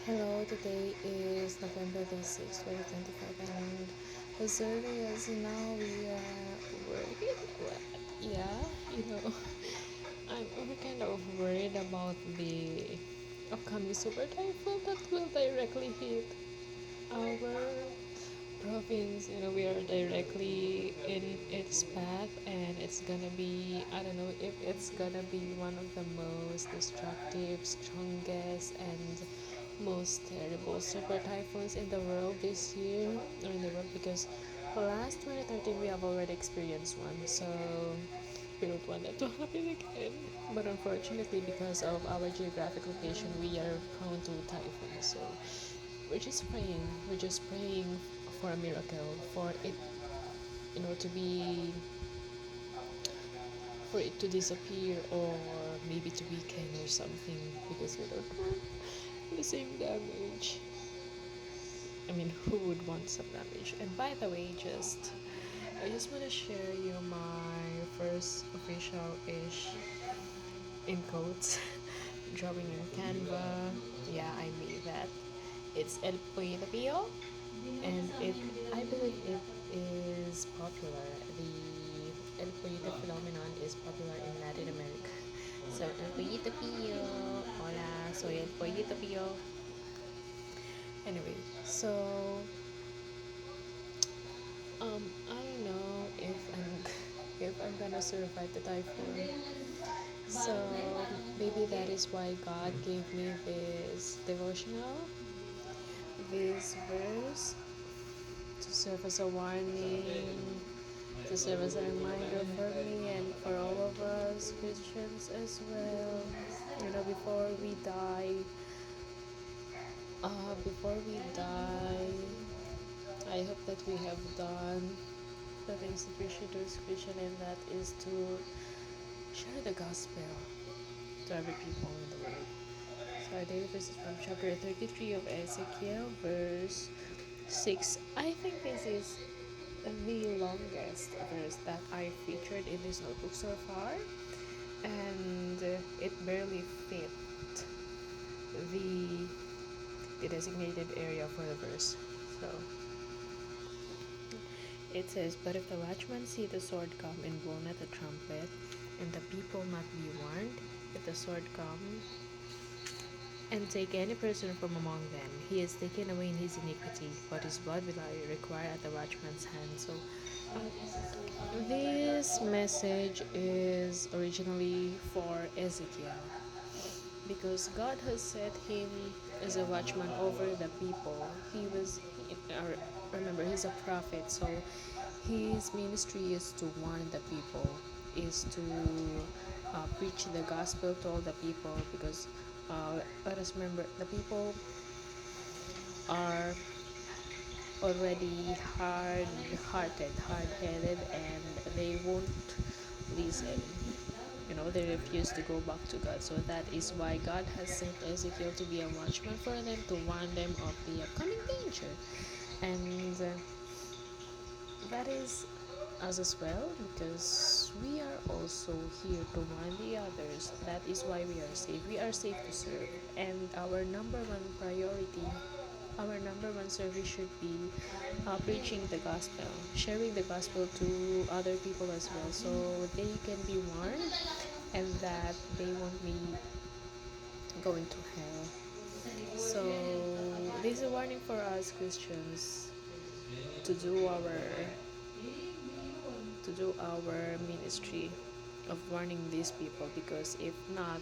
Hello, today is November the 6th, 2025, and as early as now we are working. Yeah, you know, I'm kind of worried about the upcoming super typhoon that will directly hit our province. We are directly in its path, and it's gonna be, I don't know if it's gonna be one of the most destructive, strongest, and most terrible super typhoons in the world this year, or in the world, because last 2013 we have already experienced one, so we don't want that to happen again. But unfortunately, because of our geographic location, we are prone to typhoons. So we're just praying for a miracle, for it, to be, for it to disappear, or maybe to weaken or something, because we don't want the same damage. I mean, who would want some damage? And by the way, I just want to share you my first official-ish, in quotes, drawing in Canva. Yeah, I made that. It's El Pollo Pio, and I believe it is popular. The El Pollito phenomenon is popular in Latin America. So, El Pollito Pio. Hola, soy El Pollito Pio. Anyway, so I don't know if I'm gonna survive the typhoon. So maybe that is why God gave me this devotional, this verse, to serve as a warning, to serve as a reminder for me and for all of us Christians as well. Before we die, I hope that we have done the things that we should do as Christian, and that is to share the gospel to every people in the world. So our daily verse is from chapter 33 of Ezekiel, verse 6. I think this is the longest verse that I featured in this notebook so far, and it barely fit the the designated area for the verse. So it says, "But if the watchman see the sword come and blow not the trumpet, and the people not be warned, if the sword come and take any person from among them, he is taken away in his iniquity, but his blood will I require at the watchman's hand." So this message is originally for Ezekiel, because God has set him as a watchman over the people. Remember, he's a prophet, so his ministry is to warn the people, is to preach the gospel to all the people, because let us remember, the people are already hard-headed, and they won't listen. They refuse to go back to God. So that is why God has sent Ezekiel to be a watchman for them, to warn them of the upcoming danger. And that is us as well, because we are also here to warn the others. That is why we are safe. We are safe to serve. And our number one priority, our number one service should be preaching the gospel, sharing the gospel to other people as well, so they can be warned, and that they won't be going to hell. So this is a warning for us Christians to do our ministry of warning these people, because if not,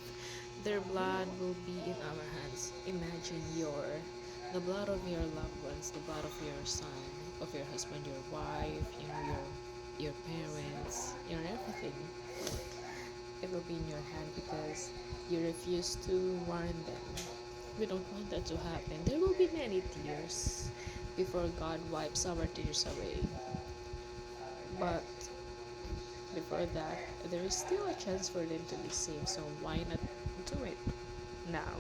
their blood will be in our hands. Imagine the blood of your loved ones, the blood of your son, of your husband, your wife, your parents, your everything. It will be in your hand because you refuse to warn them. We don't want that to happen. There will be many tears before God wipes our tears away. But before that, there is still a chance for them to be saved. So why not do it now?